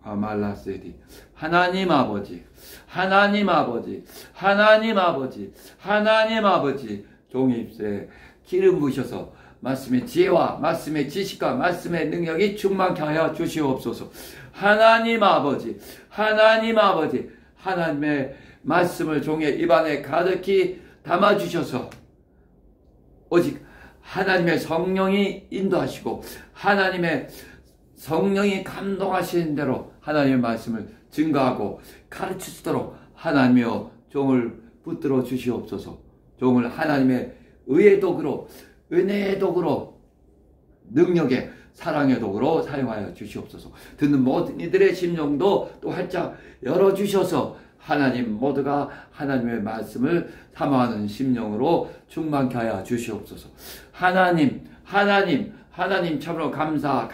아말라세디. 하나님 아버지, 하나님 아버지, 하나님 아버지, 하나님 아버지, 종의 입술에 기름 부으셔서 말씀의 지혜와 말씀의 지식과 말씀의 능력이 충만케 하여 주시옵소서. 하나님 아버지, 하나님 아버지, 하나님의 말씀을 종의 입안에 가득히 담아주셔서 오직 하나님의 성령이 인도하시고 하나님의 성령이 감동하시는 대로 하나님의 말씀을 증거하고 가르치시도록 하나님이여 종을 붙들어 주시옵소서. 종을 하나님의 의의 도구로, 은혜의 도구로, 능력의 사랑의 도구로 사용하여 주시옵소서. 듣는 모든 이들의 심령도 또 활짝 열어주셔서 하나님 모두가 하나님의 말씀을 사모하는 심령으로 충만케 하여 주시옵소서. 하나님 참으로 감사.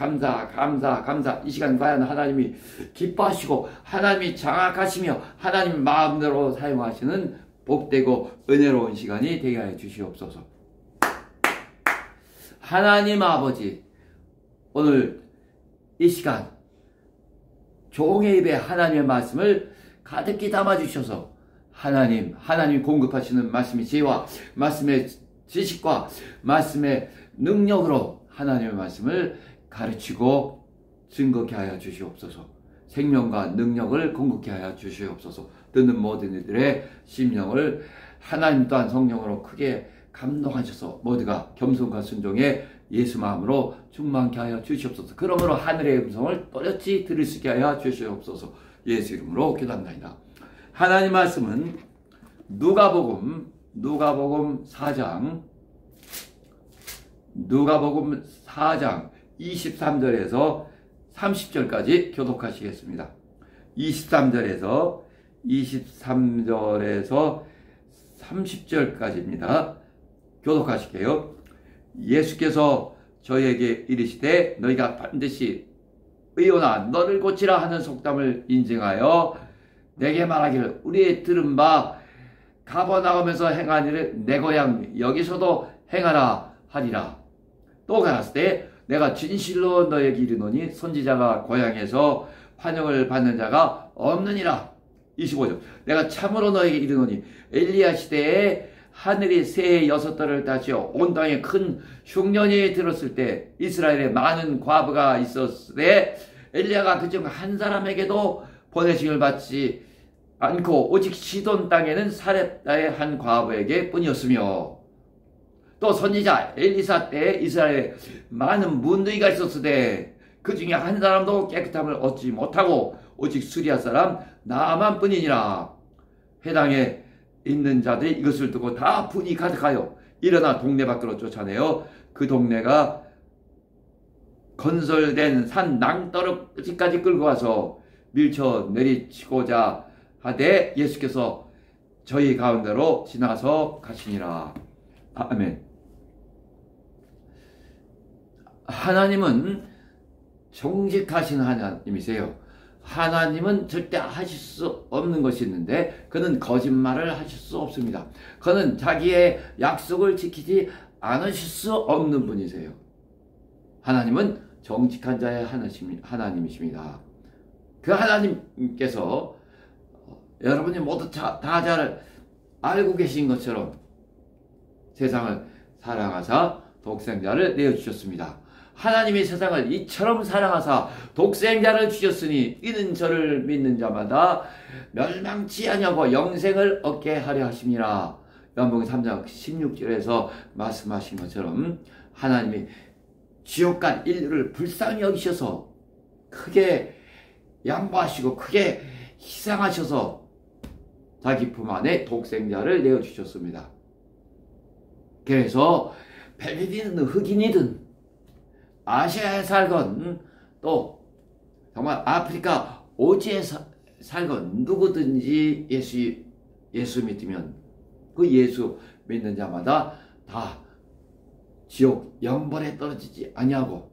이 시간 과연 하나님이 기뻐하시고 하나님이 장악하시며 하나님 마음대로 사용하시는 복되고 은혜로운 시간이 되게 하여 주시옵소서. 하나님 아버지, 오늘 이 시간 종의 입에 하나님의 말씀을 가득히 담아주셔서 하나님 공급하시는 말씀의 지혜와 말씀의 지식과 말씀의 능력으로 하나님의 말씀을 가르치고 증거케 하여 주시옵소서. 생명과 능력을 공급케 하여 주시옵소서. 듣는 모든 이들의 심령을 하나님 또한 성령으로 크게 감동하셔서 모두가 겸손과 순종의 예수 마음으로 충만케 하여 주시옵소서. 그러므로 하늘의 음성을 또렷이 들을 수 있게 하여 주시옵소서. 예수 이름으로 기도합니다. 하나님 말씀은 누가복음 4장 23절에서 30절까지 교독하시겠습니다. 23절에서 30절까지입니다. 교독하실게요. 예수께서 저에게 이르시되 너희가 반드시 의논아 너를 고치라 하는 속담을 인증하여 내게 말하기를 우리의 들은 바 가버나움에서 행한 일을 내 고향 여기서도 행하라 하리라. 또 가라사대 때 내가 진실로 너에게 이르노니 선지자가 고향에서 환영을 받는 자가 없느니라. 25절 내가 참으로 너에게 이르노니 엘리야 시대에 하늘이 새해 6달을 다시어 온 땅에 큰 흉년이 들었을 때 이스라엘에 많은 과부가 있었으되 엘리야가 그중 한 사람에게도 보내심을 받지 않고 오직 시돈 땅에는 사렙다의 한 과부에게 뿐이었으며 또 선지자 엘리사 때에 이스라엘에 많은 문둥이가 있었으되 그 중에 한 사람도 깨끗함을 얻지 못하고 오직 수리아 사람 나만 뿐이니라. 해당에 있는 자들이 이것을 듣고 다 분이 가득하여 일어나 동네 밖으로 쫓아내어 그 동네가 건설된 산 낭떠러지까지 끌고 와서 밀쳐 내리치고자 하되 예수께서 저희 가운데로 지나서 가시니라. 아멘. 하나님은 정직하신 하나님이세요. 하나님은 절대 하실 수 없는 것이 있는데 그는 거짓말을 하실 수 없습니다. 그는 자기의 약속을 지키지 않으실 수 없는 분이세요. 하나님은 정직한 자의 하나님이십니다. 그 하나님께서 여러분이 모두 다 잘 알고 계신 것처럼 세상을 사랑하사 독생자를 내어주셨습니다. 하나님이 세상을 이처럼 사랑하사 독생자를 주셨으니 이는 저를 믿는 자마다 멸망치 아니하고 영생을 얻게 하려 하심이라. 요한복음 3장 16절에서 말씀하신 것처럼 하나님이 지옥 간 인류를 불쌍히 여기셔서 크게 양보하시고 크게 희생하셔서 자기 품 안에 독생자를 내어주셨습니다. 그래서 벨리디든 흑인이든 아시아에 살건 또 정말 아프리카 오지에 살건 누구든지 예수 믿으면 그 예수 믿는 자마다 다 지옥 영벌에 떨어지지 아니하고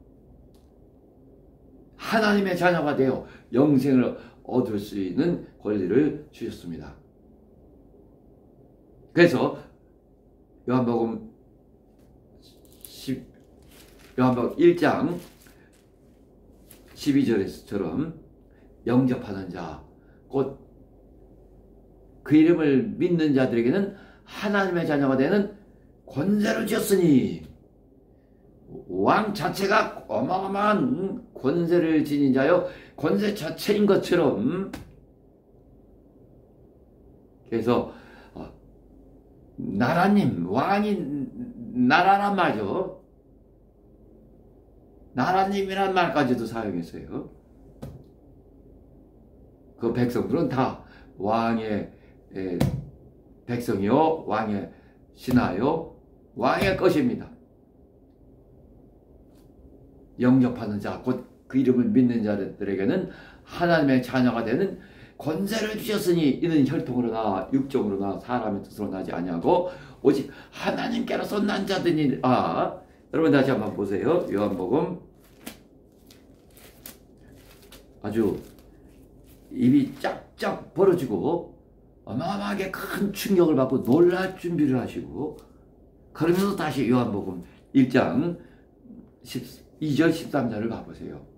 하나님의 자녀가 되어 영생을 얻을 수 있는 권리를 주셨습니다. 그래서 요한복음 1장 12절에서처럼 영접하는 자, 곧 그 이름을 믿는 자들에게는 하나님의 자녀가 되는 권세를 주었으니, 왕 자체가 어마어마한 권세를 지닌 자요, 권세 자체인 것처럼. 그래서 나라님, 왕이 나라란 말이죠. 나라님이란 말까지도 사용했어요. 그 백성들은 다 왕의 백성이요, 왕의 신하요, 왕의 것입니다. 영접하는 자, 곧 그 이름을 믿는 자들에게는 하나님의 자녀가 되는 권세를 주셨으니, 이는 혈통으로나 육정으로나 사람의 뜻으로 나지 아니하고 오직 하나님께로서 난 자들이니라. 여러분 다시 한번 보세요. 요한복음, 아주 입이 쫙쫙 벌어지고 어마어마하게 큰 충격을 받고 놀랄 준비를 하시고, 그러면서 다시 요한복음 1장 2절 13절을 가보세요.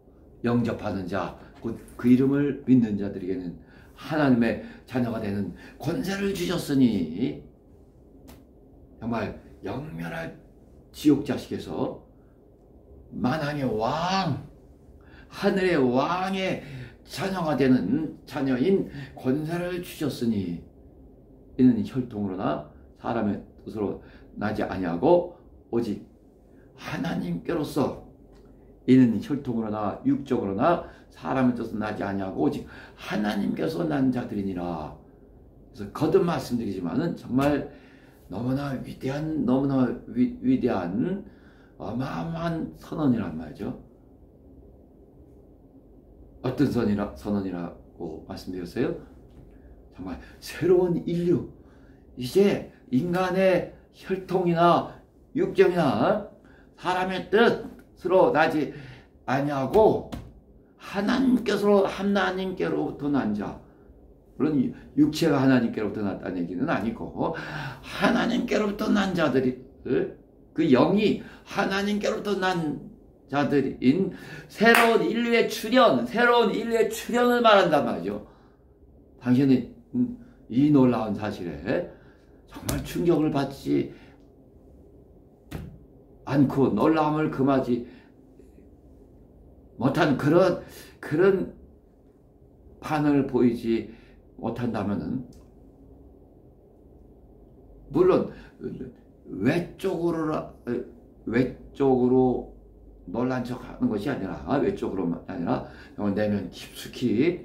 영접하는 자, 곧 그 이름을 믿는 자들에게는 하나님의 자녀가 되는 권세를 주셨으니, 정말 영면할 지옥 자식에서 만왕의 왕, 하늘의 왕의 자녀가 되는 자녀인 권세를 주셨으니, 이는 혈통으로나 사람의 뜻으로 나지 아니하고 오직 하나님께로서, 이는 혈통으로나 육적으로나 사람의 뜻으로 나지 아니하고 오직 하나님께서 난 자들이니라. 그래서 거듭 말씀드리지만은 정말 너무나 위대한, 너무나 위대한 어마어마한 선언이란 말이죠. 어떤 선언이라고 말씀드렸어요? 정말 새로운 인류, 이제 인간의 혈통이나 육정이나 사람의 뜻으로 나지 아니하고 하나님께로부터 난 자, 물론 육체가 하나님께로부터 났다는 얘기는 아니고 하나님께로부터 난 자들이, 그 영이 하나님께로부터 난 자들인 새로운 인류의 출현을 말한단 말이죠. 당신은 이 놀라운 사실에 정말 충격을 받지 않고 놀라움을 금하지 못한 그런 반응을 보이지 못한다면은, 물론 외적으로 놀란 척 하는 것이 아니라, 외적으로만 아니라 내면 깊숙이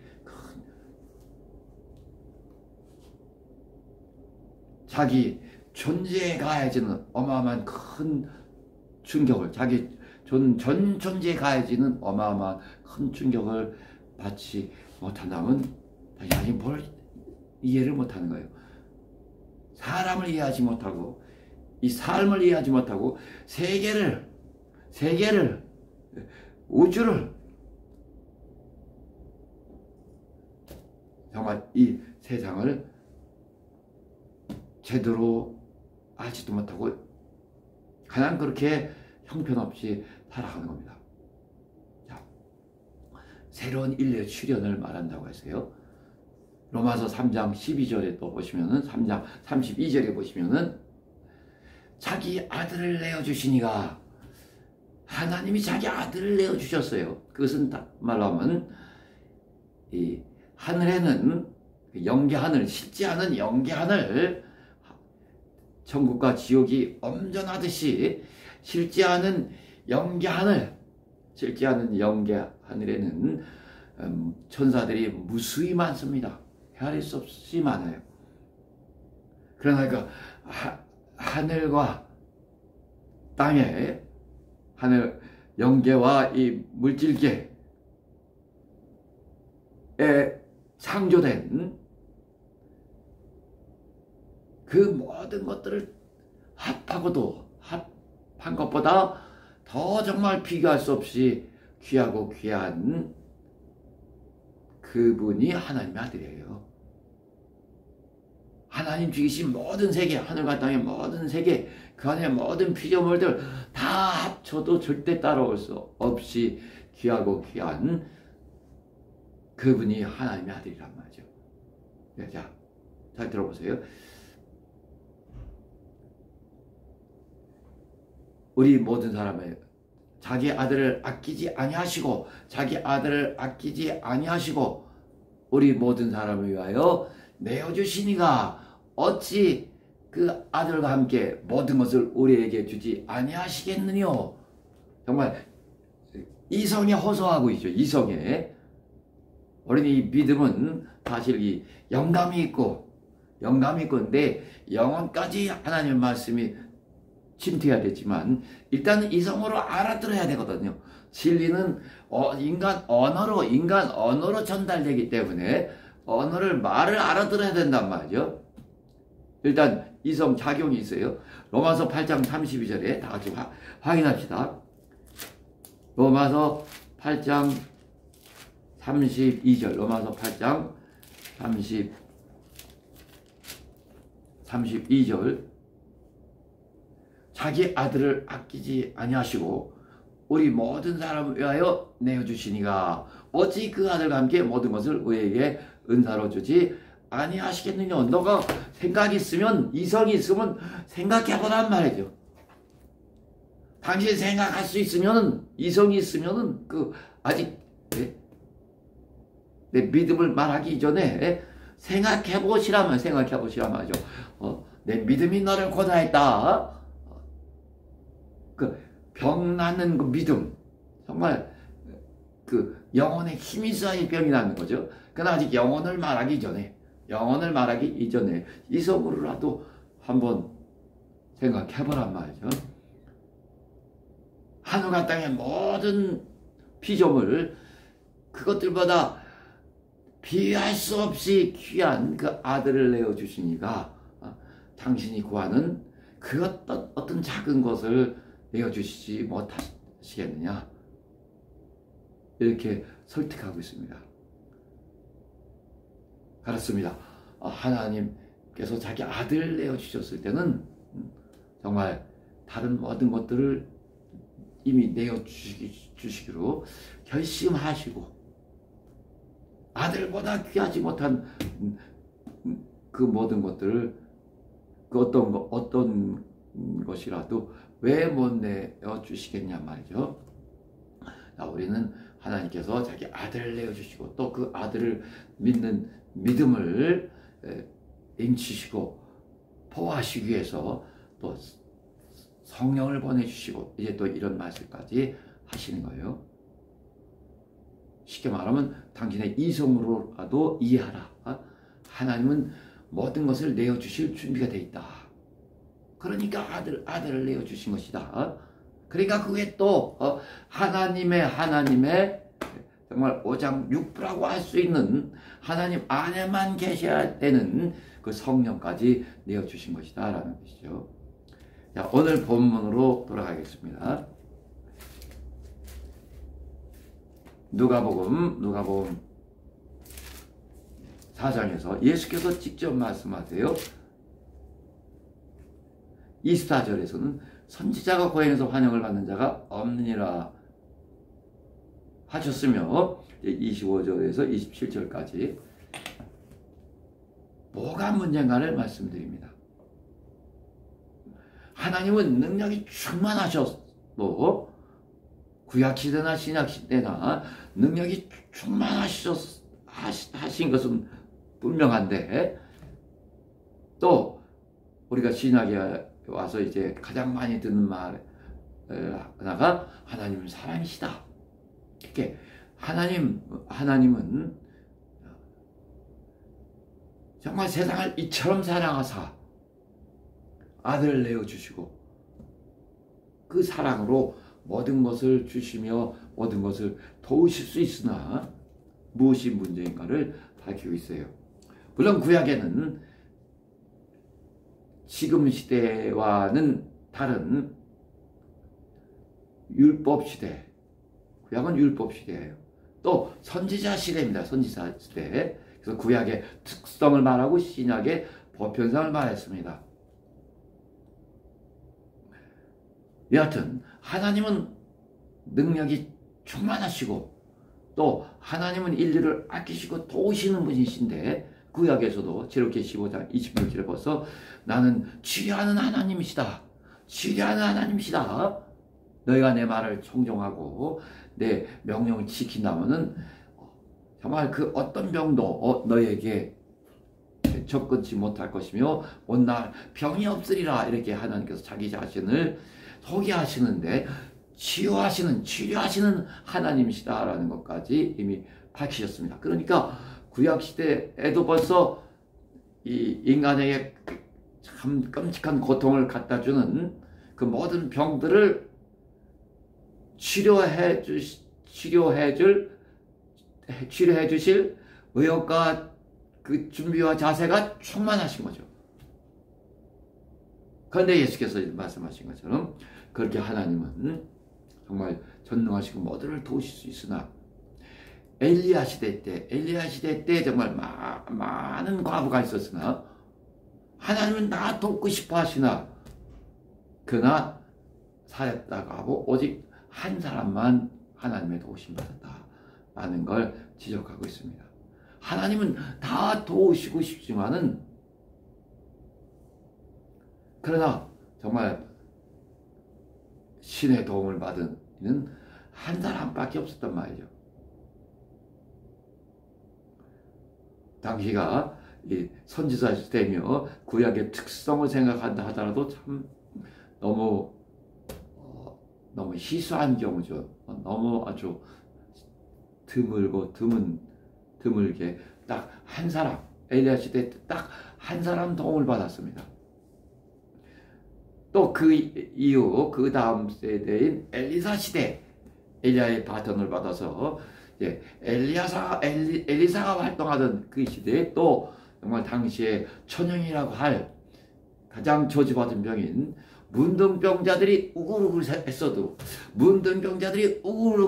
자기 존재에 가해지는 어마어마한 큰 충격을, 자기 전 존재에 가해지는 어마어마한 큰 충격을 받지 못한다면 당연히 뭘 이해를 못하는 거예요. 사람을 이해하지 못하고, 이 삶을 이해하지 못하고, 세계를, 우주를, 정말 이 세상을 제대로 알지도 못하고 그냥 그렇게 형편없이 살아가는 겁니다. 자, 새로운 인류의 출현을 말한다고 했어요. 로마서 3장 12절에 또 보시면은, 3장 32절에 보시면은, 자기 아들을 내어주시니가, 하나님이 자기 아들을 내어주셨어요. 그것은 말로 하면, 이 하늘에는 영계하늘, 실제 하는 영계하늘, 천국과 지옥이 엄전하듯이 실제하는 영계하늘에는 천사들이 무수히 많습니다. 헤아릴 수 없이 많아요. 그러나 그 하늘과 땅에, 하늘 영계와 이 물질계에 창조된 그 모든 것들을 합한 것보다 더 정말 비교할 수 없이 귀하고 귀한 그분이 하나님의 아들이에요. 하나님 주신 모든 세계, 하늘과 땅의 모든 세계, 그 안에 모든 피조물들 다 합쳐도 절대 따라올 수 없이 귀하고 귀한 그분이 하나님의 아들이란 말이죠. 네, 자, 잘 들어보세요. 우리 모든 사람의 자기 아들을 아끼지 아니하시고 자기 아들을 아끼지 아니하시고 우리 모든 사람을 위하여 내어주시니가 어찌 그 아들과 함께 모든 것을 우리에게 주지 아니하시겠느뇨. 정말 이성에 호소하고 있죠. 이성에. 우리는 이 믿음은 사실 이 영감이 있고 근데 영혼까지 하나님의 말씀이 침투해야 되지만 일단은 이성으로 알아들어야 되거든요. 진리는 인간 언어로 전달되기 때문에 말을 알아들어야 된단 말이죠. 일단 이성 작용이 있어요. 로마서 8장 32절에 다 같이 확인합시다. 로마서 8장 32절, 로마서 8장 32절. 자기 아들을 아끼지 아니하시고 우리 모든 사람을 위하여 내어주시니가 어찌 그 아들과 함께 모든 것을 우리에게 은사로 주지 아니하시겠느냐. 너가 생각이 있으면, 이성이 있으면 생각해보란 말이죠. 당신 생각할 수 있으면, 이성이 있으면 아직 내 믿음을 말하기 이전에 생각해보시라면 말이죠. 내 믿음이 너를 고다했다. 병 낫는 그 믿음, 정말 영혼의 힘이 쌓인 병이 낫는 거죠. 그러나 아직 영혼을 말하기 이전에 이성으로라도 한번 생각해보란 말이죠. 하늘과 땅의 모든 피조물, 그것들보다 비할 수 없이 귀한 그 아들을 내어주시니까 당신이 구하는 그 어떤 작은 것을 내어주시지 못하시겠느냐, 이렇게 설득하고 있습니다. 그렇습니다. 하나님께서 자기 아들을 내어주셨을 때는 정말 다른 모든 것들을 이미 내어주시기로 결심하시고 아들보다 귀하지 못한 그 모든 것들을 어떤 것이라도 왜 못 내어주시겠냐 말이죠. 우리는 하나님께서 자기 아들을 내어주시고 또 그 아들을 믿는 믿음을 인치시고 보호하시기 위해서 또 성령을 보내주시고 이제 또 이런 말씀까지 하시는 거예요. 쉽게 말하면 당신의 이성으로라도 이해하라. 하나님은 모든 것을 내어주실 준비가 되어 있다. 그러니까 아들을 내어주신 것이다. 그러니까 그게 또 하나님의 정말 오장육부라고 할 수 있는 하나님 안에만 계셔야 되는 그 성령까지 내어주신 것이다 라는 것이죠. 자, 오늘 본문으로 돌아가겠습니다. 누가복음 4장에서 예수께서 직접 말씀하세요. 24절에서는 선지자가 고행해서 환영을 받는 자가 없느니라 하셨으며 25절에서 27절까지 뭐가 문제인가를 말씀드립니다. 하나님은 능력이 충만하셨고 구약시대나 신약시대나 능력이 충만하신 것은 분명한데 또 우리가 신약에 와서 이제 가장 많이 듣는 말 하나가 하나님은 사랑이시다. 이렇게 하나님은 정말 세상을 이처럼 사랑하사 아들을 내어주시고 그 사랑으로 모든 것을 주시며 모든 것을 도우실 수 있으나 무엇이 문제인가를 밝히고 있어요. 물론 구약에는 지금 시대와는 다른 율법 시대, 구약은 율법 시대예요. 또 선지자 시대입니다. 선지자 시대. 그래서 구약의 특성을 말하고 신약의 보편성을 말했습니다. 여하튼 하나님은 능력이 충만하시고 또 하나님은 인류를 아끼시고 도우시는 분이신데 구약에서도 제로키 15장 26절에 벌써 나는 치료하는 하나님이시다. 치료하는 하나님이시다. 너희가 내 말을 청종하고 내 명령을 지킨다면은 정말 그 어떤 병도 너희에게 접근치 못할 것이며 온날 병이 없으리라. 이렇게 하나님께서 자기 자신을 소개하시는데 치료하시는 하나님이시다라는 것까지 이미 밝히셨습니다. 그러니까 구약시대에도 벌써 이 인간에게 참 끔찍한 고통을 갖다 주는 그 모든 병들을 치료해 주실 의욕과 그 준비와 자세가 충만하신 거죠. 그런데 예수께서 말씀하신 것처럼 그렇게 하나님은 정말 전능하시고 모두를 도우실 수 있으나 엘리야 시대 때 정말 많은 과부가 있었으나 하나님은 다 돕고 싶어 하시나 그나 살았다고 하고 오직 한 사람만 하나님의 도우심 받았다라는 걸 지적하고 있습니다. 하나님은 다 도우시고 싶지만은 그러나 정말 신의 도움을 받은 이는 한 사람밖에 없었단 말이죠. 당시가 이 선지자 시대며 구약의 특성을 생각한다 하더라도 참 너무 희소한 경우죠. 너무 아주 드물고 드물게 딱 한 사람, 엘리야 시대 때 딱 한 사람 도움을 받았습니다. 또 그 이후 그 다음 세대인 엘리사 시대 엘리야의 바톤을 받아서 이제 엘리사가 활동하던 그 시대에 또 정말 당시에 천형이라고 할 가장 저주받은 병인 문둥병자들이 우글우글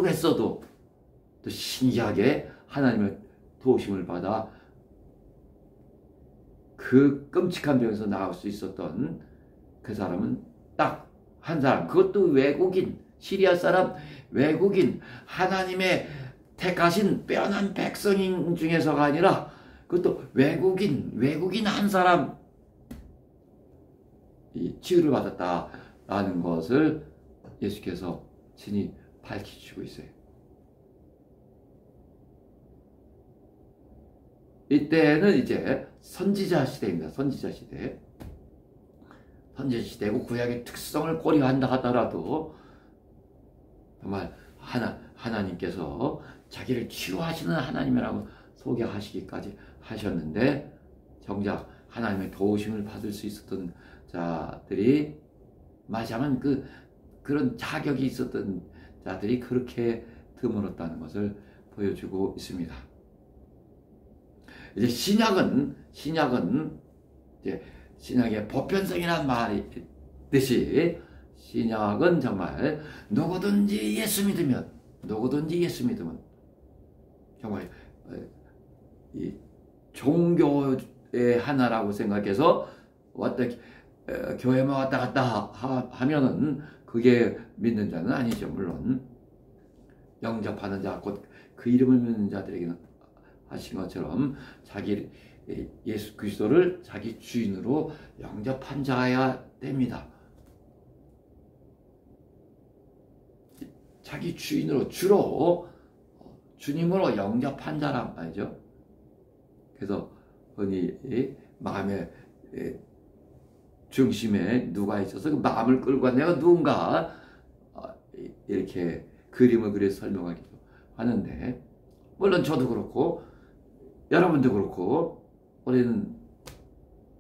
했어도 또 신기하게 하나님의 도우심을 받아 그 끔찍한 병에서 나올 수 있었던 그 사람은 딱 한 사람, 그것도 외국인, 시리아 사람, 외국인, 하나님의 택하신 빼어난 백성인 중에서가 아니라 그것도 외국인 한 사람 치유를 받았다라는 것을 예수께서 친히 밝히시고 있어요. 이때는 이제 선지자 시대입니다. 선지자 시대고 구약의 특성을 고려한다 하더라도 정말 하나님께서 자기를 치유하시는 하나님이라고 소개하시기까지 하셨는데 정작 하나님의 도우심을 받을 수 있었던 자들이 마지막은 그런 자격이 있었던 자들이 그렇게 드물었다는 것을 보여주고 있습니다. 이제 신약은 이제 신약의 보편성이라는 말이 있듯이 신약은 정말 누구든지 예수 믿으면 정말 이 종교의 하나라고 생각해서 교회만 왔다 갔다 하면은 그게 믿는 자는 아니죠. 물론 영접하는 자, 곧 그 이름을 믿는 자들에게는 하신 것처럼 자기 예수 그리스도를 자기 주인으로 영접한 자야 됩니다. 자기 주인으로 주로 주님으로 영접한 자란 말이죠. 그래서 흔히 마음의 중심에 누가 있어서 그 마음을 끌고 간 내가 누군가 이렇게 그림을 그려서 설명하기도 하는데 물론 저도 그렇고 여러분도 그렇고 우리는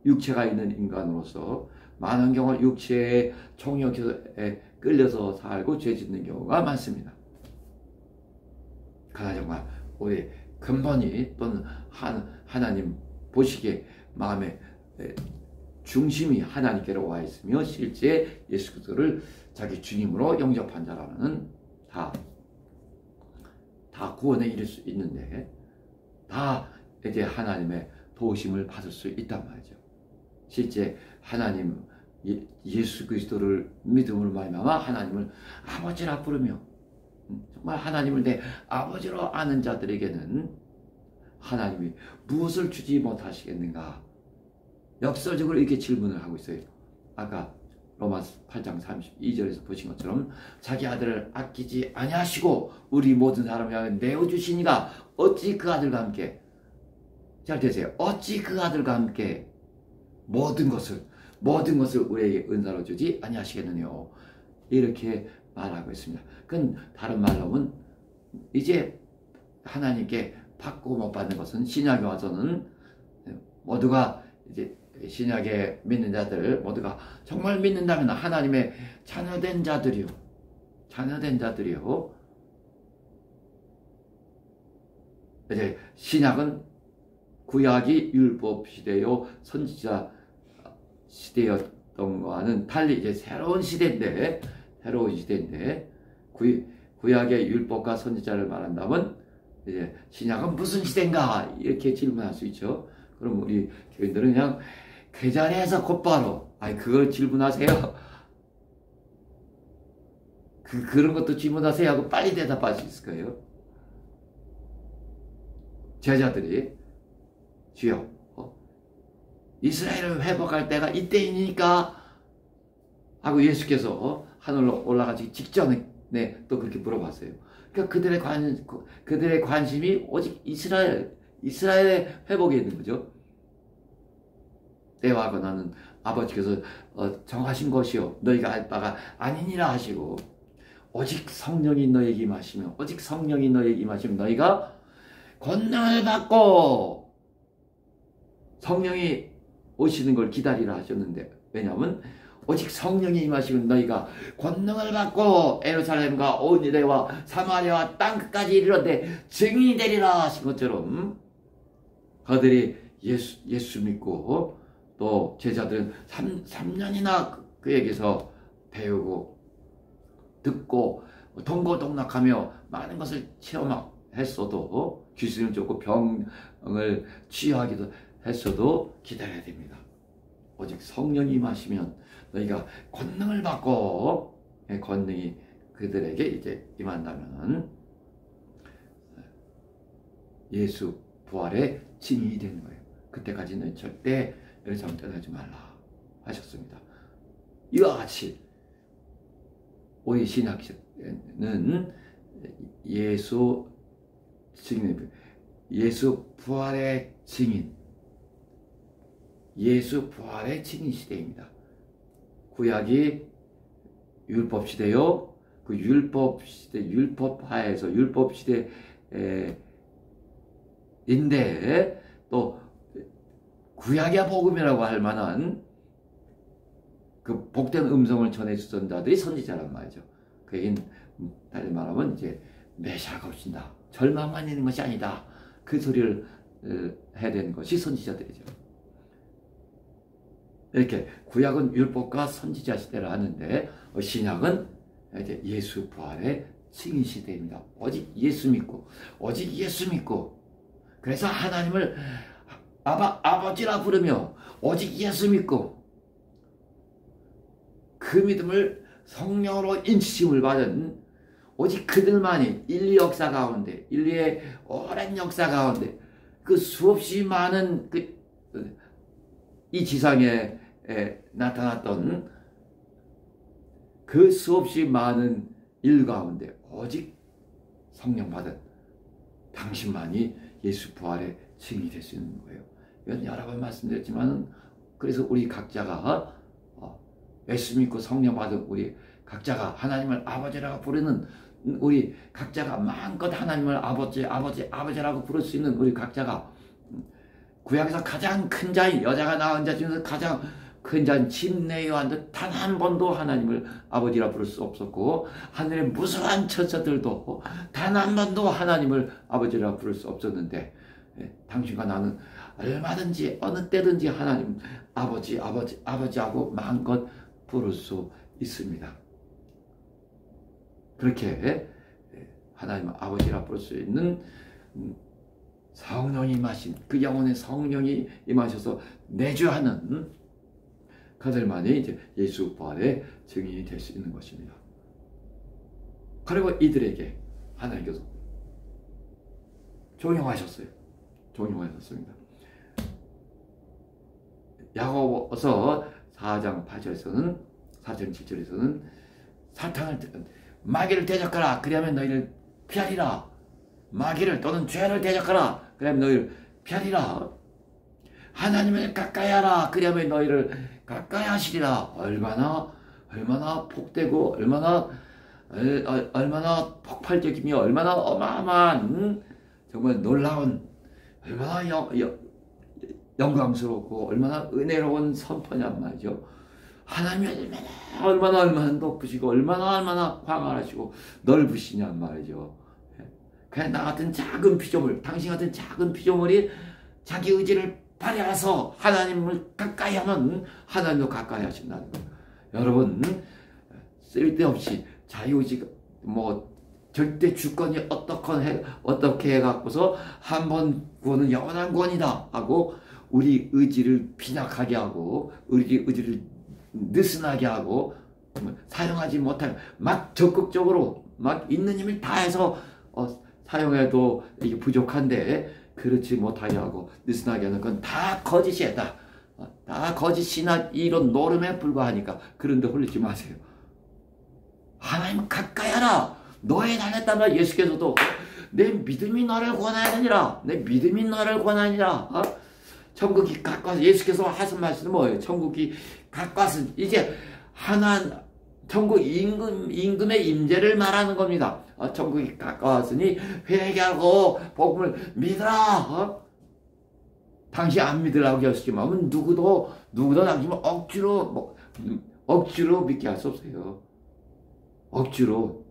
육체가 있는 인간으로서 많은 경우 육체의 종욕에 끌려서 살고 죄 짓는 경우가 많습니다. 그러나 정말 우리 근본이 또는 하나님 보시기에 마음의 중심이 하나님께로 와 있으며 실제 예수 그리스도를 자기 주님으로 영접한 자라는 다 구원에 이를 수 있는데 다 이제 하나님의 도우심을 받을 수 있단 말이죠. 실제 하나님 예수 그리스도를 믿음으로 말미암아 하나님을 아버지라 부르며 정말 하나님을 내 아버지로 아는 자들에게는 하나님이 무엇을 주지 못하시겠는가? 역설적으로 이렇게 질문을 하고 있어요. 아까 로마서 8장 32절에서 보신 것처럼 자기 아들을 아끼지 아니하시고 우리 모든 사람을 향해 내어주시니가 어찌 그 아들과 함께, 잘 되세요, 어찌 그 아들과 함께 모든 것을 우리에게 은사로 주지 아니하시겠느냐, 이렇게 말하고 있습니다. 그건 다른 말로 하면 이제 하나님께 받고 못 받는 것은 신약에 와서는 모두가 이제 신약에 믿는 자들 모두가 정말 믿는다면 하나님의 자녀된 자들이요. 이제 신약은 구약이 율법 시대요 선지자 시대였던 거와는 달리 이제 새로운 시대인데 구약의 율법과 선지자를 말한다면 이제 신약은 무슨 시대인가 이렇게 질문할 수 있죠. 그럼 우리 교인들은 그냥 그 자리에서 곧바로 그걸 질문하세요. 그런 것도 질문하세요 하고 빨리 대답할 수 있을 거예요. 제자들이 주여 이스라엘을 회복할 때가 이때이니까 하고 예수께서 하늘로 올라가기 직전에 또 그렇게 물어봤어요. 그러니까 그들의 관심이 오직 이스라엘의 회복에 있는 거죠. 때와 권한은 아버지께서 정하신 것이요 너희가 알 바가 아니니라 하시고 오직 성령이 너희에게 임하시면 너희가 권능을 받고, 성령이 오시는 걸 기다리라 하셨는데, 왜냐하면 오직 성령이 임하시면 너희가 권능을 받고 예루살렘과 온 유대와 사마리아와 땅끝까지 이르렀는데 증인이 되리라 하신 것처럼 그들이 예수 믿고 또 제자들은 3년이나 그에게서 배우고 듣고 동고동락하며 많은 것을 체험했어도, 귀신을 쫓고 병을 치유하기도 했어도 기다려야 됩니다. 오직 성령이 임하시면 너희가 권능을 받고, 권능이 그들에게 이제 임한다면 예수 부활의 증인이 되는 거예요. 그때까지는 절대 예루살렘 떠나지 말라 하셨습니다. 이와 같이 우리 신학은 예수 증인, 예수 부활의 증인, 예수 부활의 증인 시대입니다. 구약이 율법 시대요. 그 율법 시대, 율법하에서 율법 시대인데 또 구약의 복음이라고 할 만한 그 복된 음성을 전해주던 자들이 선지자란 말이죠. 그 얘기는 다시 말하면 이제 메시아가 오신다, 절망만 있는 것이 아니다, 그 소리를 해야 되는 것이 선지자들이죠. 이렇게 구약은 율법과 선지자 시대를 하는데 신약은 이제 예수 부활의 증인 시대입니다. 오직 예수 믿고 그래서 하나님을 아버지라 부르며 오직 예수 믿고 그 믿음을 성령으로 인치심을 받은 오직 그들만이 인류의 오랜 역사 가운데 그 수없이 많은 이 지상에 나타났던 그 수없이 많은 일 가운데 오직 성령 받은 당신만이 예수 부활의 증인이 될 수 있는 거예요. 이건 여러 번 말씀드렸지만, 그래서 우리 각자가 예수 믿고 성령 받은 우리 각자가 하나님을 아버지라고 부르는 우리 각자가 마음껏 하나님을 아버지라고 부를 수 있는 우리 각자가, 구약에서 가장 큰 자인, 여자가 낳은 자 중에서 가장 큰 자인 침례 요한도 단 한 번도 하나님을 아버지라 부를 수 없었고, 하늘의 무수한 천사들도 단 한 번도 하나님을 아버지라 부를 수 없었는데, 당신과 나는 얼마든지 어느 때든지 하나님 아버지하고 마음껏 부를 수 있습니다. 그렇게 하나님 아버지라 부를 수 있는 성령이 임하신, 그 영혼의 성령이 임하셔서 내주하는 그들만이 이제 예수 부활의 증인이 될 수 있는 것입니다. 그리고 이들에게 하나님께서 종용하셨어요. 종용하셨습니다. 야고보서 4장 8절에서는 4장 7절에서는 사탄을 마귀를 대적하라 그리하면 너희를 피하리라. 마귀를 또는 죄를 대적하라 그리하면 너희를 피하리라. 하나님을 가까이 하라 그리하면 너희를 가까이 하시리라. 얼마나 복되고 얼마나 폭발적이며 얼마나 어마어마한 정말 놀라운 얼마나 영광스럽고 얼마나 은혜로운 선포냔 말이죠. 하나님이 얼마나 높으시고 얼마나 광활하시고 넓으시냔 말이죠. 그냥 나 같은 작은 피조물, 당신 같은 작은 피조물이 자기 의지를 발휘해서 하나님을 가까이 하면 하나님도 가까이 하신다는 거예요. 여러분, 쓸데없이 자유의지가 절대 주권이 어떻게 해갖고서 한 번 구원은 영원한 구원이다 하고 우리 의지를 빈약하게 하고 우리 의지를 느슨하게 하고 사용하지 못하면 막 적극적으로 막 있는 힘을 다해서 사용해도 이게 부족한데 그렇지 못하게 하고 느슨하게 하는 건 다 거짓이다. 다 거짓이나 이런 노름에 불과하니까 그런데 홀리지 마세요. 하나님 가까이 하라. 너의 달렸다면 예수께서도 내 믿음이 너를 권하느니라. 내 믿음이 너를 권하느니라. 천국이 가까워서 예수께서 하신 말씀은 뭐예요? 천국이 가까워서 이제 천국 임금의 임재를 말하는 겁니다. 천국이 가까웠으니 회개하고 복음을 믿으라. 당신 안 믿으라고 하시지만 누구도 당신을 억지로 믿게 할 수 없어요. 억지로.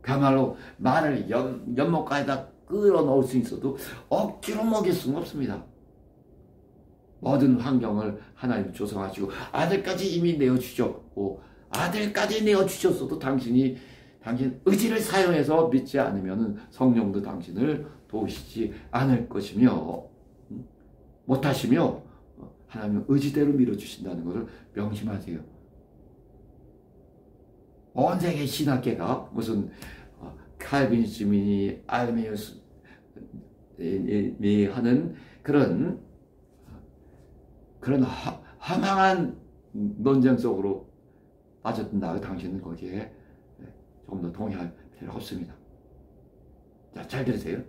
그야말로 말을 연못가에다 끌어넣을 수 있어도 억지로 먹일 수는 없습니다. 모든 환경을 하나님 조성하시고 아들까지 이미 내어주셨고 아들까지 내어주셨어도 당신 의지를 사용해서 믿지 않으면 성령도 당신을 도우시지 않을 것이며 못하시며 하나님은 의지대로 밀어주신다는 것을 명심하세요. 온 세계 신학계가 무슨 칼빈이즘이니 아르미니우스이 하는 그런 허망한 논쟁 속으로 빠졌다. 당신은 거기에 조금 더 동의할 필요가 없습니다. 자, 잘 들으세요.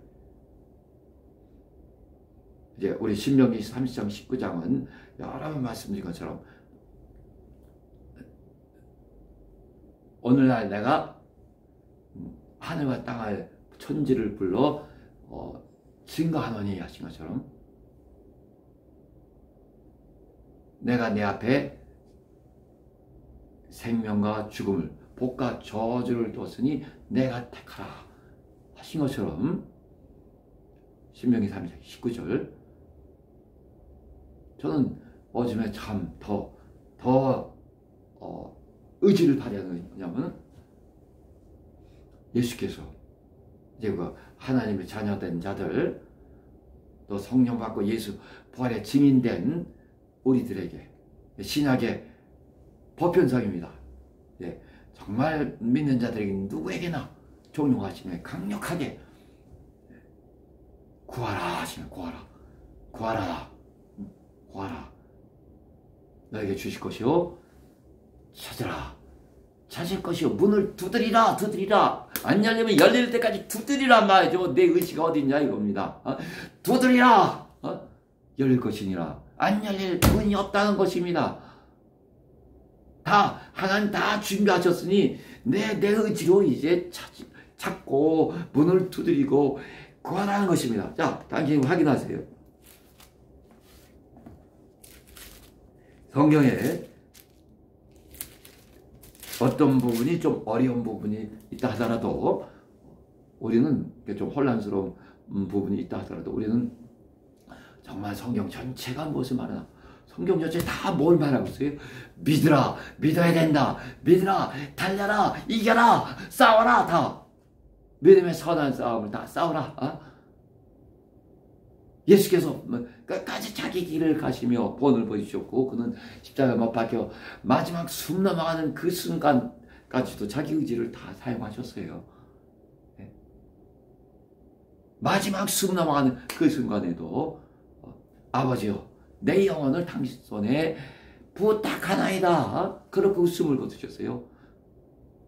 이제 우리 신명기 30장 19장은 여러 번 말씀드린 것처럼 오늘날 내가 하늘과 땅을 천지를 불러 증거하노니 하신 것처럼 내가 내 앞에 생명과 죽음을 복과 저주를 뒀으니 내가 택하라 하신 것처럼 신명기 3장 19절 저는 요즘에 참 더 의지를 발휘하는 거냐면 예수께서 이제 하나님의 자녀된 자들 또 성령 받고 예수 부활의 증인된 우리들에게 신약의 보편성입니다. 예, 정말 믿는 자들에게 누구에게나 종용하시며 강력하게 구하라 하시면 구하라 너에게 주실 것이요 찾을 것이요 문을 두드리라 안 열리면 열릴 때까지 두드리란 말이죠. 내 의지가 어딨냐 이겁니다. 두드리라 열릴 것이니라. 안 열릴 문이 없다는 것입니다. 하나님 다 준비하셨으니 내 의지로 이제 찾고 문을 두드리고 구하라는 것입니다. 자, 당신 확인하세요. 성경에 어떤 부분이 좀 어려운 부분이 있다 하더라도 우리는 좀 혼란스러운 부분이 있다 하더라도 우리는 정말 성경 전체가 무엇을 말하나? 성경 전체 다 뭘 말하고 있어요? 믿어야 된다. 믿으라, 달려라, 이겨라, 싸워라, 다. 믿음의 선한 싸움을 다 싸워라. 예수께서 끝까지 자기 길을 가시며 본을 보여주셨고 그는 십자가에 못 박혀 마지막 숨 넘어가는 그 순간 때까지도 자기 의지를 다 사용하셨어요. 네. 마지막 숨 넘어가는 그 순간에도 아버지요, 내 영혼을 당신 손에 부탁하나이다. 그렇게 웃음을 거두셨어요.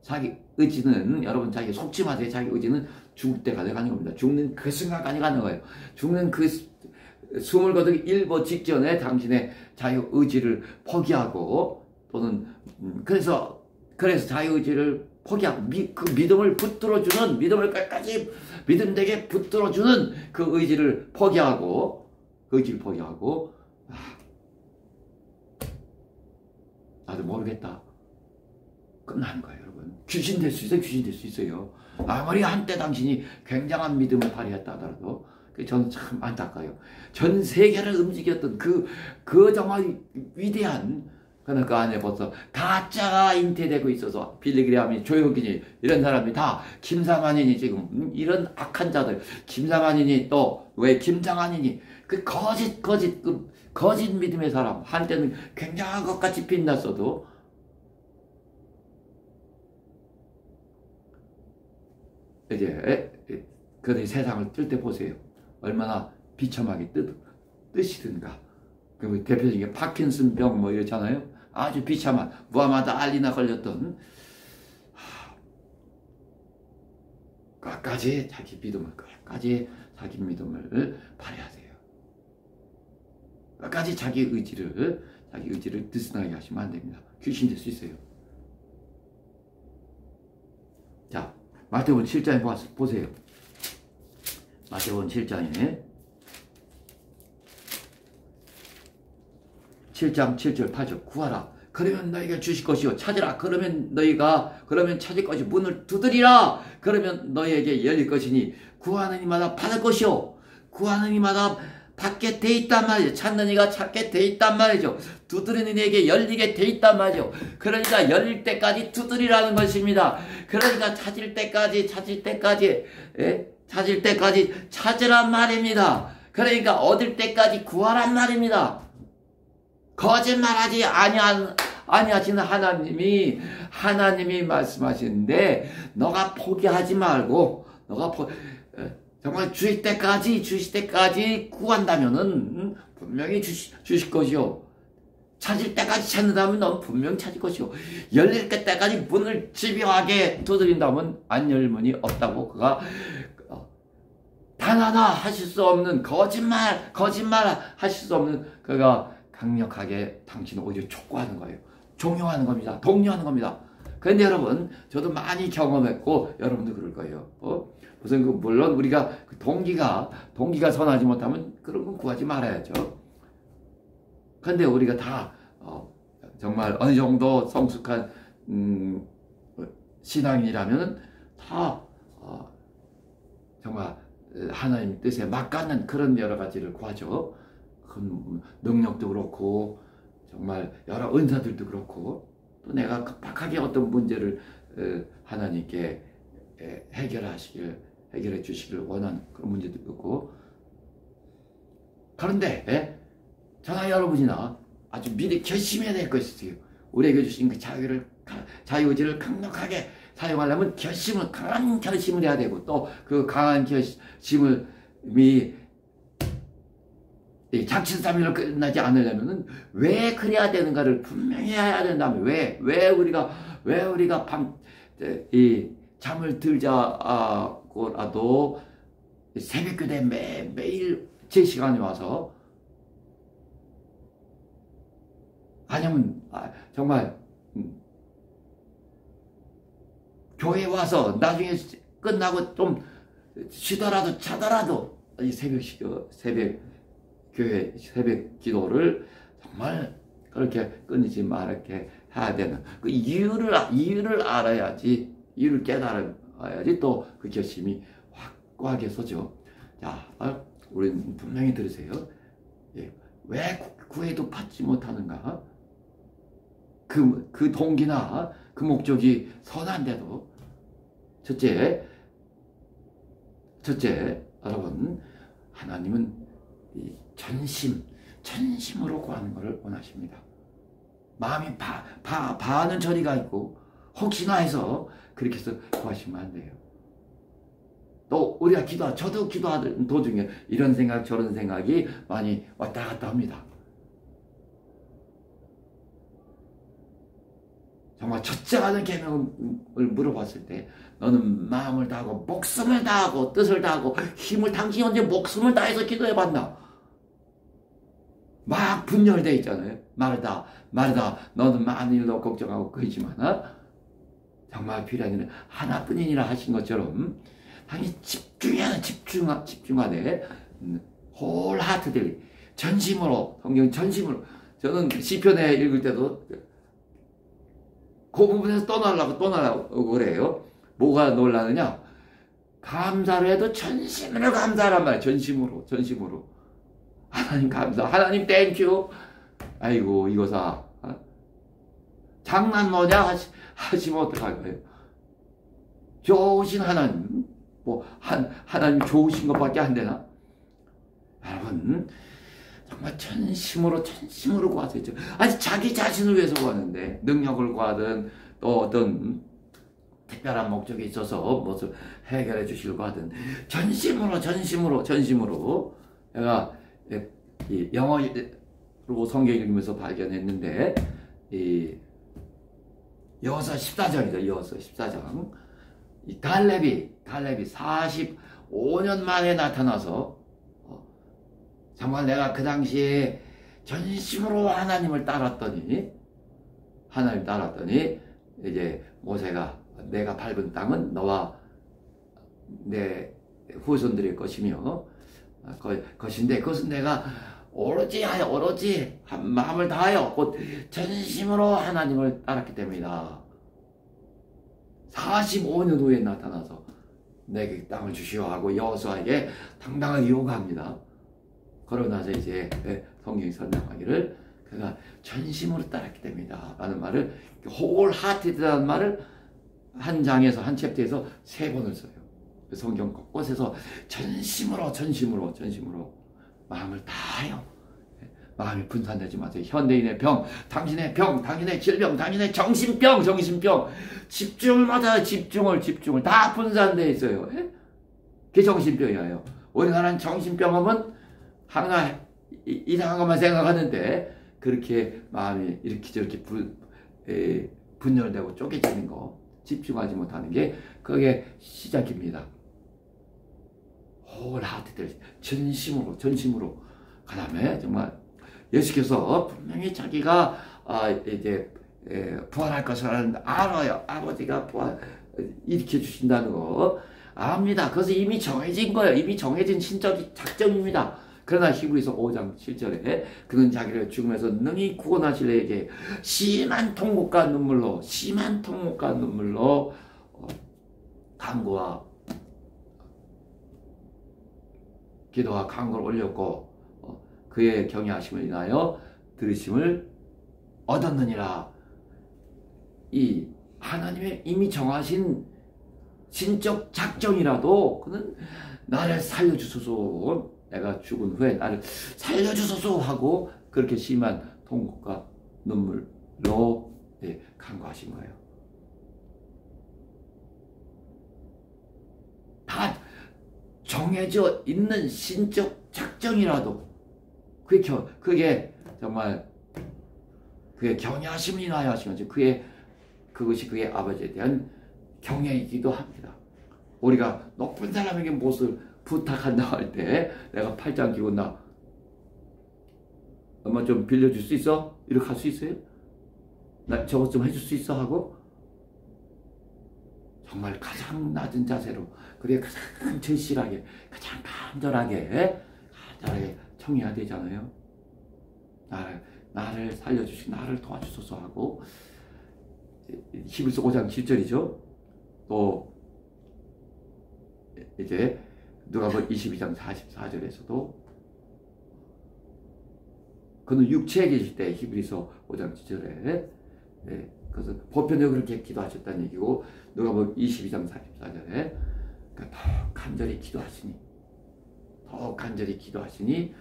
자기 의지는, 여러분, 자기 속지 마세요. 자기 의지는 죽을 때까지 가는 겁니다. 죽는 그 순간까지 가는 거예요. 죽는 그 숨을 거두기 일보 직전에 당신의 자기 의지를 포기하고, 또는 그래서 자기 의지를 포기하고 그 믿음을 붙들어주는, 믿음을 끝까지 믿음되게 붙들어주는 그 의지를 포기하고, 나도 모르겠다. 끝나는 거예요, 여러분. 귀신 될 수 있어요. 귀신 될 수 있어요. 아무리 한때 당신이 굉장한 믿음을 발휘했다 하더라도, 저는 참 안타까워요. 전 세계를 움직였던 그 정말 위대한, 그러나 그 안에 벌써 가짜가 잉태되고 있어서, 빌리그레함이, 조용기니, 이런 사람이 다, 김상환이니, 지금, 이런 악한 자들, 김상환이니, 또, 왜 김장환이니, 그 거짓 믿음의 사람, 한때는 굉장한 것 같이 빛났어도, 이제 그들이 세상을 뜰 때 보세요. 얼마나 비참하게 뜨시든가. 그 대표적인 게 파킨슨 병 뭐 이렇잖아요. 아주 비참한, 무하마드 알리나 걸렸던, 끝까지 자기 믿음을 발휘하세요. 끝까지 자기 의지를 느슨하게 하시면 안 됩니다. 귀신 될 수 있어요. 자, 마태복음 7장에 보세요. 마태복음 7장에 7장 7절 8절 구하라. 그러면 너희가 주실 것이요. 찾으라. 그러면 찾을 것이. 문을 두드리라. 그러면 너희에게 열릴 것이니 구하는 이마다 받을 것이요. 구하는 이마다 받게 돼 있단 말이죠. 찾는 이가 찾게 돼 있단 말이죠. 두드리는 이에게 열리게 돼 있단 말이죠. 그러니까 열릴 때까지 두드리라는 것입니다. 그러니까 찾을 때까지 찾으란 말입니다. 그러니까 얻을 때까지 구하란 말입니다. 거짓말하지 아니하시는 하나님이 말씀하시는데, 너가 포기하지 말고, 정말 주실 때까지 구한다면은 분명히 주실 것이요. 찾을 때까지 찾는다면 넌 분명히 찾을 것이요. 열릴 때까지 문을 집요하게 두드린다면 안 열릴 문이 없다고, 그가 단 하나 하실 수 없는, 거짓말 하실 수 없는, 그가 강력하게 당신을 오히려 촉구하는 거예요. 종용하는 겁니다. 독려하는 겁니다. 그런데 여러분, 저도 많이 경험했고, 여러분도 그럴 거예요. 물론 우리가 동기가 선하지 못하면 그런 건 구하지 말아야죠. 그런데 우리가 다 정말 어느 정도 성숙한 신앙이라면 다 정말 하나님 뜻에 맞가는 그런 여러 가지를 구하죠. 그 능력도 그렇고, 정말 여러 은사들도 그렇고, 또 내가 급박하게 어떤 문제를 하나님께 해결해 주시길 원하는 그런 문제도 있고. 그런데 저나 여러분이나 아주 미리 결심해야 될 것이 있어요. 우리에게 주신 그 자유의지를 강력하게 사용하려면 강한 결심을 해야 되고, 또 그 강한 결심이 작심삼일로 끝나지 않으려면은 왜 그래야 되는가를 분명히 해야 된다면, 왜 우리가 잠을 들자고라도 새벽교대 매일 제 시간에 와서, 아니면 정말 교회 와서 나중에 끝나고 좀 쉬더라도 자더라도 새벽 기도를 정말 그렇게 끊이지 말게 해야 되는 그 이유를 알아야지, 이유를 깨달아야지 또 그 결심이 확고하게 서죠. 자, 우리는 분명히 들으세요. 왜 구해도 받지 못하는가? 그 동기나 그 목적이 선한데도, 첫째, 여러분, 하나님은 전심으로 구하는 것을 원하십니다. 마음이 반은 저리가 있고 혹시나 해서 그렇게 해서 구하시면 안 돼요. 또 우리가 저도 기도하던 도중에 이런 생각 저런 생각이 많이 왔다 갔다 합니다. 정말 첫째 하는 계명을 물어봤을 때 너는 마음을 다하고 목숨을 다하고 뜻을 다하고 힘을 당신이 언제 목숨을 다해서 기도해봤나? 막 분열되어 있잖아요. 말다 너는 많은 일도 걱정하고 그러지만 정말 필요한 일은 하나뿐이니라 하신 것처럼 당연히 집중하되 홀하트들이 전심으로, 성경 전심으로. 저는 시편에 읽을 때도 그 부분에서 떠나려고 그래요. 뭐가 놀라느냐? 감사를 해도 전심으로 감사하란 말이에요. 전심으로. 하나님 감사, 하나님 땡큐. 아이고 이거사 장난 뭐냐 하시면 어떡할 거예요? 좋으신 하나님, 하나님 좋으신 것밖에 안 되나? 여러분 정말 전심으로 구하세요. 아니 자기 자신을 위해서 구하는데 능력을 구하든 또 어떤 특별한 목적이 있어서 무엇을 해결해 주시려고 하든 전심으로 내가 이 영어로 성경 읽으면서 발견했는데 이 여호수아 14장이죠. 여호수아 14장. 이 갈렙이 45년 만에 나타나서 정말 내가 그 당시에 전심으로 하나님을 따랐더니 이제 모세가 내가 밟은 땅은 너와 내 후손들의 것이며 것인데 그것은 내가 오로지 마음을 다하여 곧 전심으로 하나님을 따랐기 때문이다. 45년 후에 나타나서 내게 땅을 주시오 하고 여호수아에게 당당하게 요구합니다. 그러고 나서 이제 성경이 설명하기를 그가 전심으로 따랐기 때문이다 라는 말을, wholehearted라는 말을 한 장에서 한 챕터에서 3번을 써요. 성경 곳곳에서 전심으로 마음을 다하여. 마음이 분산되지 마세요. 현대인의 병, 당신의 질병, 당신의 정신병, 집중을 못하여 집중을 다 분산되어 있어요. 그게 정신병이에요. 우리나라는 정신병 하면 항상 이상한 것만 생각하는데 그렇게 마음이 이렇게 저렇게 분열되고 쪼개지는 거, 집중하지 못하는 게 그게 시작입니다. 홀하트들 전심으로 그 다음에 정말 예수께서 분명히 자기가 이제 부활할 것을 알아요. 아버지가 일으켜 주신다는 거 압니다. 그것은 이미 정해진 거예요. 이미 정해진 신적 작정입니다. 그러나 히브리서 5장 7절에 그는 자기를 죽음에서 능히 구원하실 이에게 심한 통곡과 눈물로 간구와 기도와 간구를 올렸고 그의 경외하심을 인하여 들으심을 얻었느니라. 이 하나님의 이미 정하신 신적 작정이라도 그는 나를 살려주소서, 내가 죽은 후에 나를 살려주소서 하고 그렇게 심한 통곡과 눈물로 간구하신 거예요. 다 정해져 있는 신적 작정이라도 그게 정말 그의 경외하심을 인하여 하신 거죠. 그것이 그의 아버지에 대한 경외이기도 합니다. 우리가 높은 사람에게 무엇을 부탁한다 할 때 내가 팔짱 끼고 나 엄마 좀 빌려줄 수 있어? 이렇게 할 수 있어요? 나 저것 좀 해줄 수 있어? 하고 정말 가장 낮은 자세로 그래 가장 절실하게 가장 간절하게 청해야 되잖아요. 나를 살려주시고 나를 도와주소서 하고 히브리서 5장 7절이죠. 또 이제 누가복음 22장 44절에서도 그는 육체에 계실 때 히브리서 5장 7절에 그래서 보편적으로 그렇게 기도하셨다는 얘기고 누가복음 22장 44절에 그러니까 더 간절히 기도하시니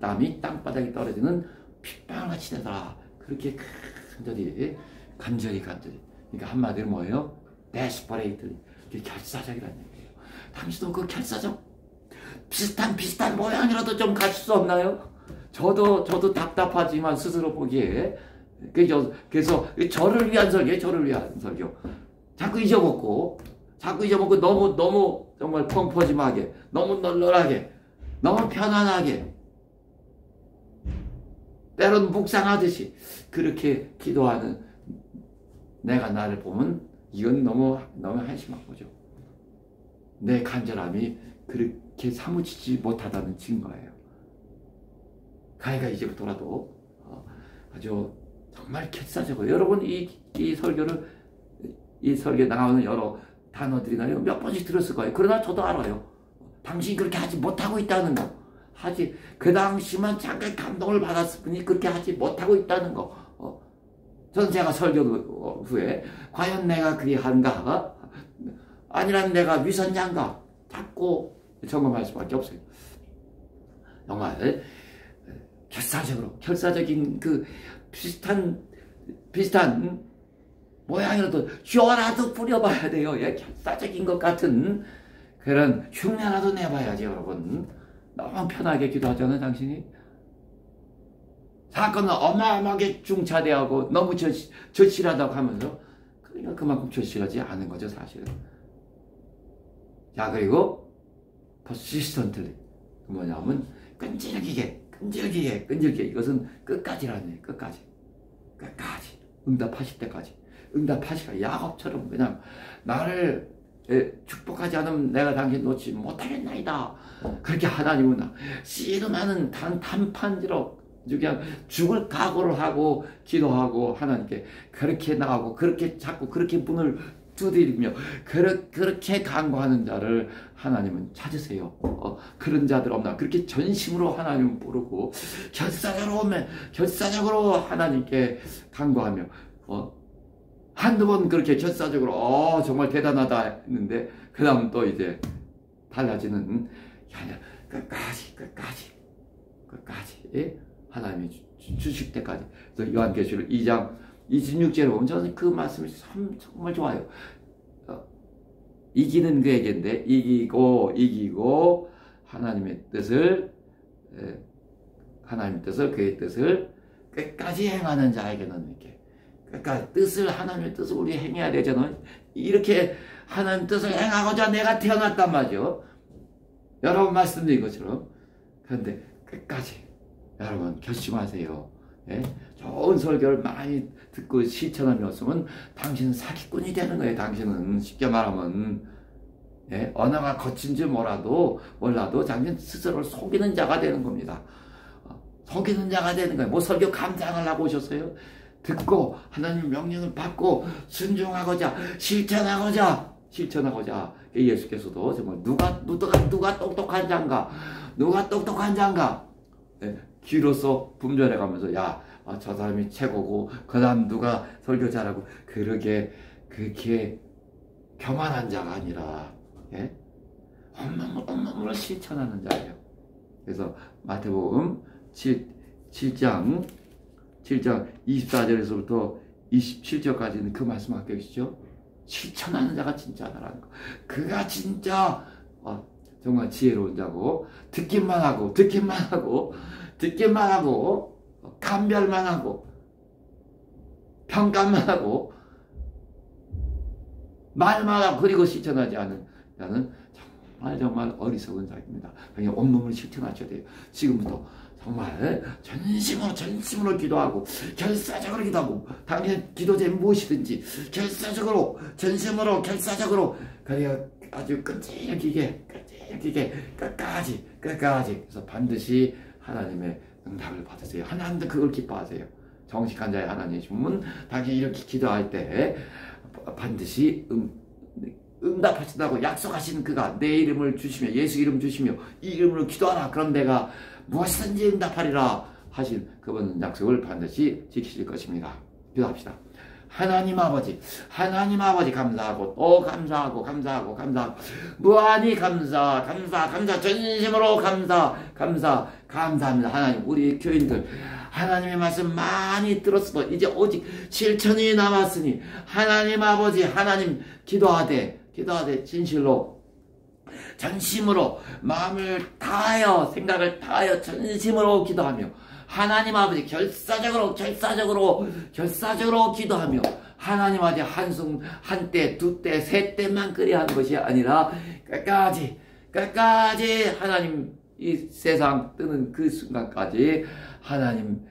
땀이 땅바닥에 떨어지는 핏방울같이 되더라. 그렇게 간절히 그러니까 한마디로 뭐예요? desperately. 결사적이라는 얘기예요. 당신도 그 결사적 비슷한 모양이라도 좀 가질 수 없나요? 저도 답답하지만 스스로 보기에 그래서 저를 위한 설교, 저를 위한 설교. 자꾸 잊어먹고 너무 정말 펑퍼짐하게, 너무 널널하게, 너무 편안하게, 때론 묵상하듯이 그렇게 기도하는 내가 나를 보면 이건 너무 한심한 거죠. 내 간절함이 그렇게 사무치지 못하다는 증거예요. 가이가 이제부터라도 아주 정말 결사적으로 여러분 이 설교에 나오는 여러 단어들이나요 몇 번씩 들었을 거예요. 그러나 저도 알아요. 당신이 그렇게 하지 못하고 있다는 거. 그 당시만 잠깐 감동을 받았을 뿐이 그렇게 하지 못하고 있다는 거. 저는 제가 설교 후에 과연 내가 그리한가? 아니란 내가 위선자인가? 자꾸 점검할 수밖에 없어요. 정말 결사적인 그 비슷한 모양이라도 쥐어라도 뿌려봐야 돼요. 예, 결사적인 것 같은 그런 흉내라도 내봐야지 여러분. 너무 편하게 기도하잖아요 당신이. 사건은 어마어마하게 중차대하고 너무 절실하다고 하면서 그러니까 그만큼 절실하지 않은 거죠 사실은. 자 그리고 persistently 뭐냐면 끈질기게 이것은 끝까지라는 얘기예요. 끝까지 응답하실 때까지. 응답하시가 야곱처럼 그냥 나를 축복하지 않으면 내가 당신 놓지 못하겠나이다. 그렇게 하나님은 씨름하는 단판지로 그냥 죽을 각오를 하고 기도하고 하나님께 그렇게 나가고 그렇게 자꾸 그렇게 문을 두드리며 그렇게 간구하는 자를 하나님은 찾으세요. 그런 자들 없나? 그렇게 전심으로 하나님을 부르고 결사적으로 하나님께 간구하며 한두 번 그렇게 결사적으로 정말 대단하다 했는데 그 다음 또 이제 달라지는 끝까지 하나님이 주실 때까지. 그래서 요한계시록 2장 26절에 보면 저는 그 말씀이 정말 좋아요. 이기는 그에게인데 이기고 하나님의 뜻을 그의 뜻을 끝까지 행하는 자에게는 이렇게 끝까지 하나님의 뜻을 우리 행해야 되잖아요. 이렇게 하나님 뜻을 행하고자 내가 태어났단 말이죠. 여러 번 말씀드린 것처럼. 그런데 끝까지 여러분 결심하세요. 예? 좋은 설교를 많이 듣고 실천하면서는 당신은 사기꾼이 되는 거예요. 당신은 쉽게 말하면 언어가 거친지 몰라도 당신 스스로를 속이는 자가 되는 겁니다. 속이는 자가 되는 거예요. 뭐 설교 감상을 하고 오셨어요? 듣고 하나님 명령을 받고 순종하고자 실천하고자 예수께서도 정말 누가 똑똑한 자인가 귀로서 분별해 가면서 저 사람이 최고고 그 다음 누가 설교 잘하고 그렇게 교만한 자가 아니라 온몸으로 실천하는 자예요. 그래서 마태복음 7장 24절에서부터 27절까지는 그 말씀 갖고 계시죠. 실천하는 자가 진짜 나라는 거. 그가 진짜 정말 지혜로운 자고 듣기만 하고 감별만 하고 평가만 하고 말만 하고 그리고 실천하지 않은 자는 정말 어리석은 자입니다. 그냥 온몸을 실천하셔야 돼요. 지금부터 정말 전심으로 기도하고 결사적으로 기도하고 당신 기도제 무엇이든지 결사적으로 전심으로 결사적으로 그냥 아주 끈질기게 끝까지 그래서 반드시 하나님의 응답을 받으세요. 하나님도 그걸 기뻐하세요. 정직한 자의 하나님이시면 당신이 이렇게 기도할 때 반드시 응답하신다고 약속하신 그가 내 이름을 주시며 예수 이름 주시며 이 이름으로 기도하라 그럼 내가 무엇이든지 응답하리라 하신 그분 약속을 반드시 지키실 것입니다. 기도합시다. 하나님 아버지 감사하고 또 감사하고 무한히 감사 전심으로 감사합니다. 하나님, 우리 교인들 하나님의 말씀 많이 들었어도 이제 오직 실천이 남았으니 하나님 아버지, 하나님 기도하되 진실로 전심으로 마음을 다하여 생각을 다하여 전심으로 기도하며 하나님 아버지 결사적으로 기도하며 하나님 아버지 한숨 한때 두때 세 때만 끓여 하는 것이 아니라 끝까지 하나님 이 세상 뜨는 그 순간까지 하나님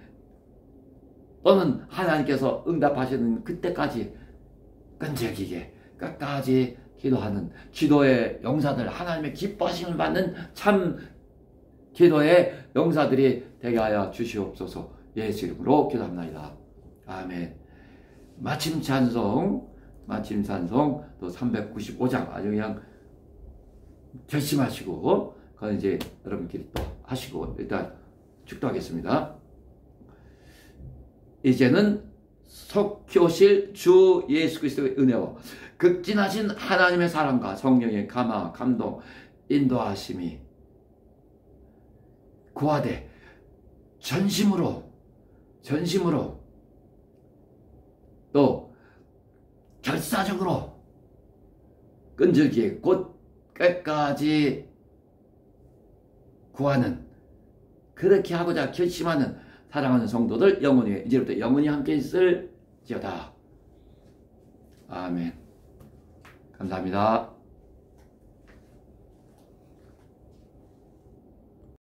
또는 하나님께서 응답하시는 그때까지 끈질기게 끝까지 기도하는 기도의 용사들, 하나님의 기뻐하심을 받는 참 기도의 용사들이 되게 하여 주시옵소서. 예수 이름으로 기도합니다. 아멘. 마침 찬송 또 395장 아주 그냥 결심하시고 그건 이제 여러분끼리 또 하시고 일단 축도하겠습니다. 이제는 속효실 주 예수 그리스도의 은혜와 극진하신 하나님의 사랑과 성령의 감화 감동 인도하심이 구하되 전심으로 또 결사적으로 끈질기게 곧 끝까지 구하는, 그렇게 하고자 결심하는 사랑하는 성도들 영원히 이제부터 영원히 함께 있을지어다. 아멘. 감사합니다.